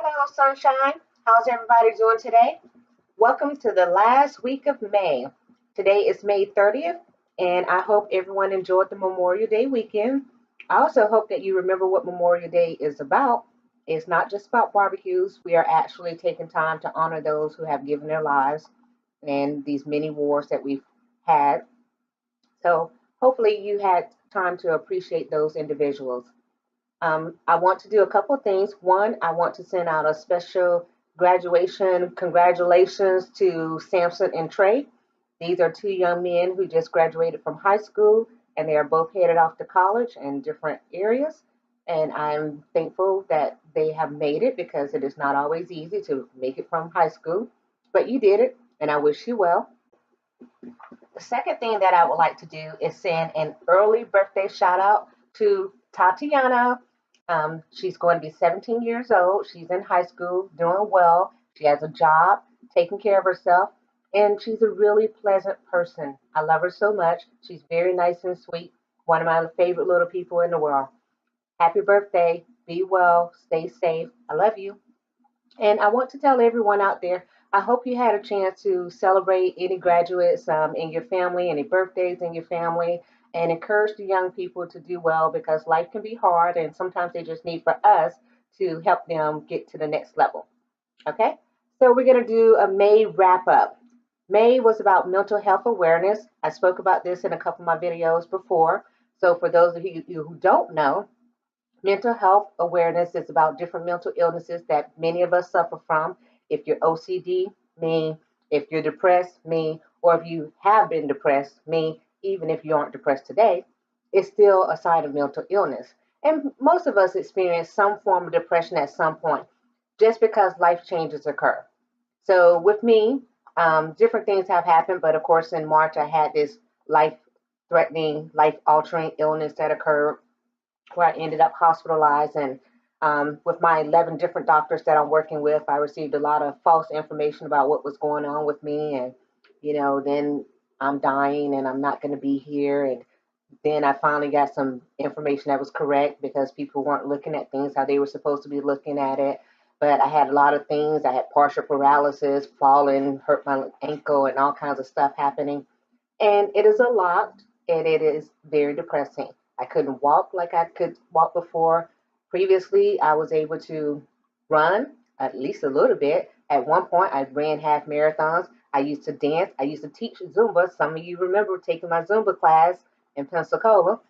Hello, sunshine. How's everybody doing today? Welcome to the last week of May. Today is May 30th, and I hope everyone enjoyed the Memorial Day weekend. I also hope that you remember what Memorial Day is about. It's not just about barbecues. We are actually taking time to honor those who have given their lives in these many wars that we've had. So hopefully you had time to appreciate those individuals. I want to do a couple of things. One, I want to send out a special graduation congratulations to Samson and Trey. These are two young men who just graduated from high school and they are both headed off to college in different areas. And I'm thankful that they have made it because it is not always easy to make it from high school. But you did it, and I wish you well. The second thing that I would like to do is send an early birthday shout out to Tatiana. She's going to be 17 years old. She's in high school, doing well. She has a job, taking care of herself, and she's a really pleasant person. I love her so much. She's very nice and sweet. One of my favorite little people in the world. Happy birthday. Be well. Stay safe. I love you. And I want to tell everyone out there, I hope you had a chance to celebrate any graduates in your family, any birthdays in your family, and encourage the young people to do well because life can be hard and sometimes they just need for us to help them get to the next level. Okay? So we're going to do a May wrap up. May was about mental health awareness. I spoke about this in a couple of my videos before. So for those of you who don't know, mental health awareness is about different mental illnesses that many of us suffer from. If you're OCD, me. If you're depressed, me. Or if you have been depressed, me. Even if you aren't depressed today, it's still a sign of mental illness. And most of us experience some form of depression at some point just because life changes occur. So with me, different things have happened, but of course, in March, I had this life threatening, life altering illness that occurred where I ended up hospitalized. And with my 11 different doctors that I'm working with, I received a lot of false information about what was going on with me. And, then I'm dying and I'm not going to be here. And then I finally got some information that was correct because people weren't looking at things how they were supposed to be looking at it. But I had a lot of things. I had partial paralysis, falling, hurt my ankle, and all kinds of stuff happening. And it is a lot, and it is very depressing. I couldn't walk like I could walk before. Previously, I was able to run at least a little bit. At one point, I ran half marathons. I used to dance. I used to teach Zumba. Some of you remember taking my Zumba class in Pensacola.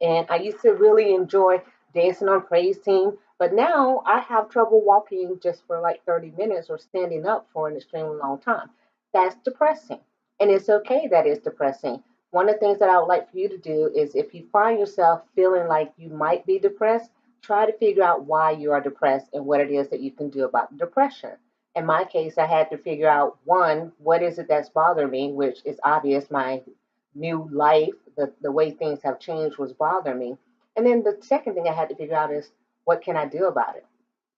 And I used to really enjoy dancing on praise team. But now I have trouble walking just for like 30 minutes or standing up for an extremely long time. That's depressing. And it's okay that it's depressing. One of the things that I would like for you to do is if you find yourself feeling like you might be depressed, try to figure out why you are depressed and what it is that you can do about the depression. In my case, I had to figure out one, what is it that's bothering me, which is obvious. My new life, the way things have changed was bothering me. And then the second thing I had to figure out is what can I do about it?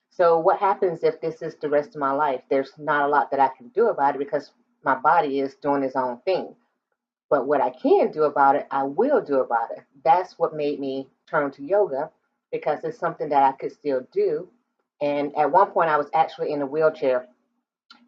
So what happens if this is the rest of my life? There's not a lot that I can do about it because my body is doing its own thing. But what I can do about it, I will do about it. That's what made me turn to yoga because it's something that I could still do. And at one point, I was actually in a wheelchair.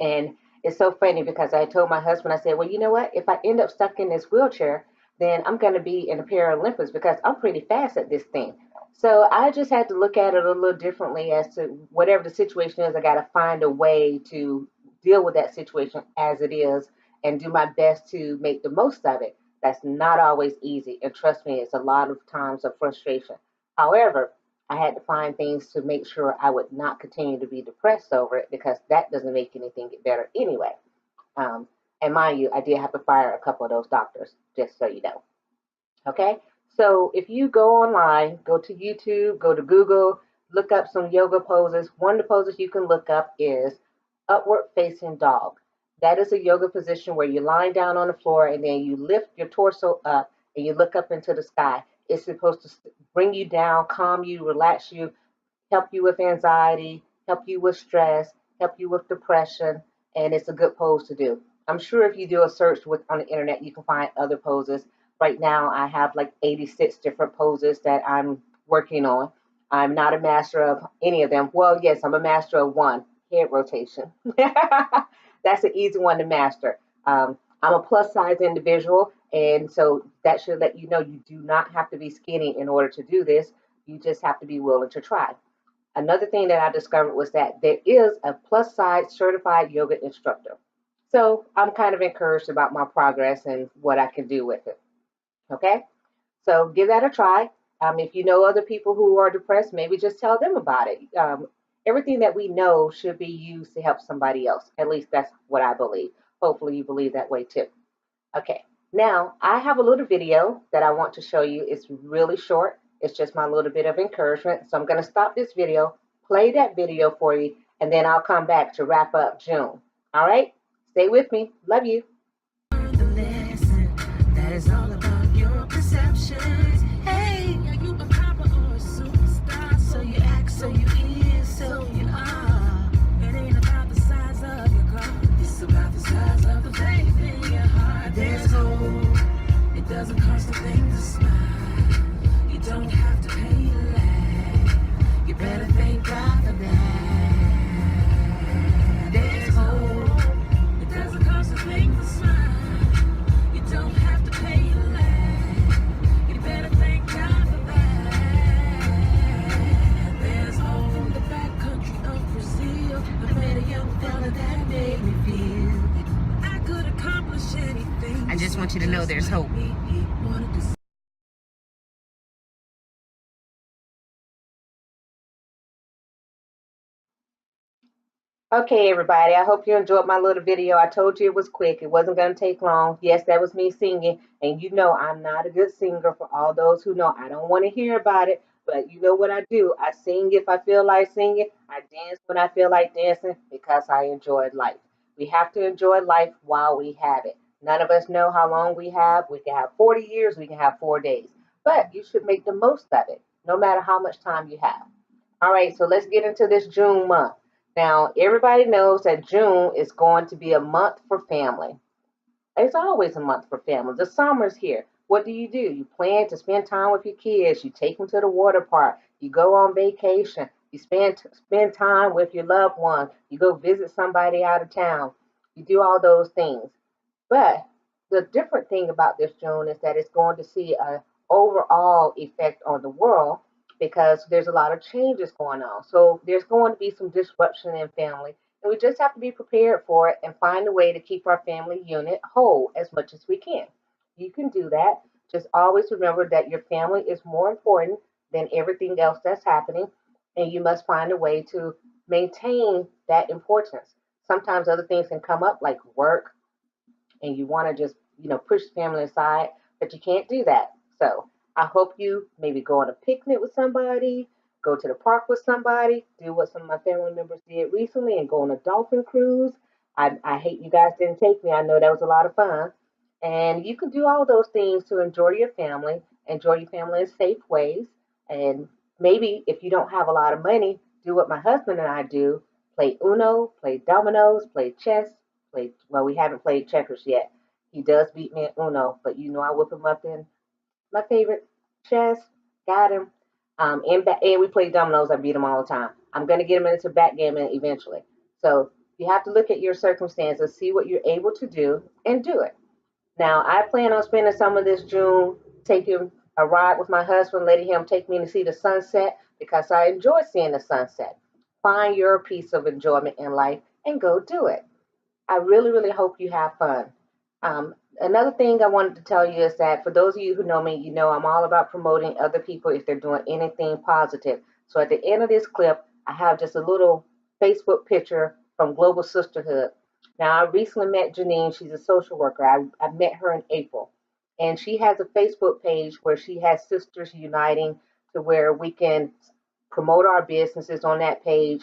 And it's so funny because I told my husband, I said, well, you know what? If I end up stuck in this wheelchair, then I'm going to be in the Paralympics because I'm pretty fast at this thing. So I just had to look at it a little differently as to whatever the situation is. I got to find a way to deal with that situation as it is and do my best to make the most of it. That's not always easy. And trust me, it's a lot of times of frustration. However, I had to find things to make sure I would not continue to be depressed over it because that doesn't make anything get better anyway. Um, and mind you, I did have to fire a couple of those doctors, just so you know. Okay? So if you go online, go to YouTube, go to Google, look up some yoga poses. One of the poses you can look up is upward facing dog. That is a yoga position where you're lying down on the floor and then you lift your torso up and you look up into the sky. It's supposed to bring you down, calm you, relax you, help you with anxiety, help you with stress, help you with depression, and it's a good pose to do. I'm sure if you do a search on the internet, you can find other poses. Right now, I have like 86 different poses that I'm working on. I'm not a master of any of them. Well, yes, I'm a master of one, head rotation. That's an easy one to master. I'm a plus size individual, and so that should let you know you do not have to be skinny in order to do this. You just have to be willing to try. Another thing that I discovered was that there is a plus size certified yoga instructor. So I'm kind of encouraged about my progress and what I can do with it. Okay, so give that a try. If you know other people who are depressed, maybe just tell them about it. Everything that we know should be used to help somebody else. At least that's what I believe. Hopefully, you believe that way too. Okay, now I have a little video that I want to show you. It's really short. It's just my little bit of encouragement. So I'm going to stop this video, play that video for you, and then I'll come back to wrap up June. All right? Stay with me. Love you. The lesson that is all about your perceptions. Hey, are you a copper or a superstar? So you act, so you is, so you are. It ain't about the size of your car. It's about the size of the faith in your heart. There's hope. It doesn't cost a thing to smile. You don't have to pay your laugh. You better thank God for that. There's hope. It doesn't cost a thing to smile. You don't have to pay your laugh. You better thank God for that. There's hope in the back country of Brazil. I met a young fella that made me feel I could accomplish anything. I just want you to know there's hope. Okay, everybody, I hope you enjoyed my little video. I told you it was quick. It wasn't going to take long. Yes, that was me singing. And you know I'm not a good singer. For all those who know, I don't want to hear about it. But you know what I do? I sing if I feel like singing. I dance when I feel like dancing because I enjoy life. We have to enjoy life while we have it. None of us know how long we have. We can have 40 years. We can have 4 days. But you should make the most of it, no matter how much time you have. All right, so let's get into this June month. Now, everybody knows that June is going to be a month for family. It's always a month for family. The summer's here. What do? You plan to spend time with your kids. You take them to the water park. You go on vacation. You spend time with your loved ones. You go visit somebody out of town. You do all those things. But the different thing about this June is that it's going to see a overall effect on the world because there's a lot of changes going on. So there's going to be some disruption in family, and we just have to be prepared for it and find a way to keep our family unit whole as much as we can. You can do that. Just always remember that your family is more important than everything else that's happening, and you must find a way to maintain that importance. Sometimes other things can come up like work, and you want to just push family aside, but you can't do that. So I hope you maybe go on a picnic with somebody, go to the park with somebody, do what some of my family members did recently, and go on a dolphin cruise. I hate you guys didn't take me. I know that was a lot of fun, and you can do all those things to enjoy your family in safe ways. And maybe if you don't have a lot of money, do what my husband and I do: play Uno, play dominoes, play chess, play. Well, we haven't played checkers yet. He does beat me at Uno, but I whip him up in my favorite chess. Got him. And we play dominoes. I beat him all the time. I'm gonna get him into backgammon eventually. So you have to look at your circumstances, see what you're able to do, and do it. Now, I plan on spending some of this June taking a ride with my husband, letting him take me to see the sunset because I enjoy seeing the sunset. Find your piece of enjoyment in life and go do it. I really, really hope you have fun. Another thing I wanted to tell you is that for those of you who know me, you know I'm all about promoting other people if they're doing anything positive. So at the end of this clip, I have just a little Facebook picture from Global Sisterhood. Now, I recently met Janine. She's a social worker. I met her in April. And she has a Facebook page where she has Sisters Uniting to where we can promote our businesses on that page.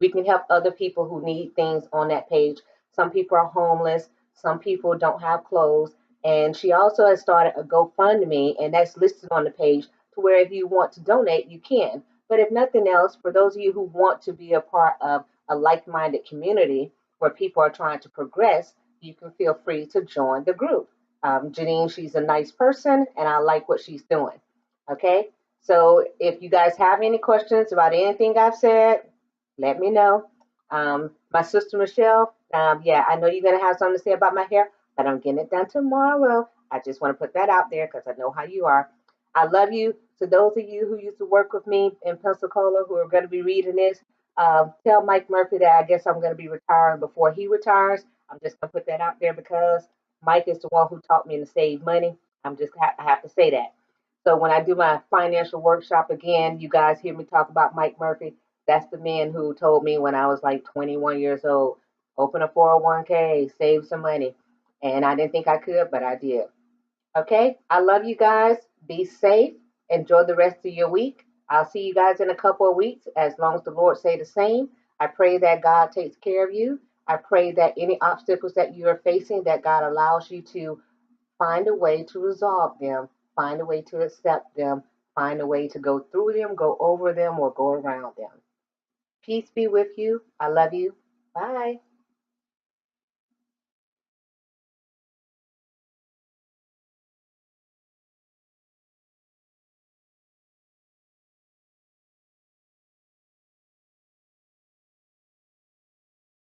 We can help other people who need things on that page. Some people are homeless, some people don't have clothes. And she also has started a GoFundMe, and that's listed on the page to where if you want to donate, you can. But if nothing else, for those of you who want to be a part of a like minded community where people are trying to progress, you can feel free to join the group. Janine, she's a nice person, and I like what she's doing. Okay? So if you guys have any questions about anything I've said, let me know. My sister Michelle, yeah, I know you're gonna have something to say about my hair, but I'm getting it done tomorrow. I just want to put that out there because I know how you are. I love you. To those of you who used to work with me in Pensacola who are going to be reading this, tell Mike Murphy that I guess I'm going to be retiring before he retires. I'm just going to put that out there because Mike is the one who taught me to save money. I have to say that. So when I do my financial workshop again, you guys hear me talk about Mike Murphy. That's the man who told me when I was like 21 years old, open a 401k, save some money. And I didn't think I could, but I did. Okay, I love you guys. Be safe. Enjoy the rest of your week. I'll see you guys in a couple of weeks as long as the Lord say the same. I pray that God takes care of you. I pray that any obstacles that you are facing, that God allows you to find a way to resolve them, find a way to accept them, find a way to go through them, go over them, or go around them. Peace be with you. I love you. Bye.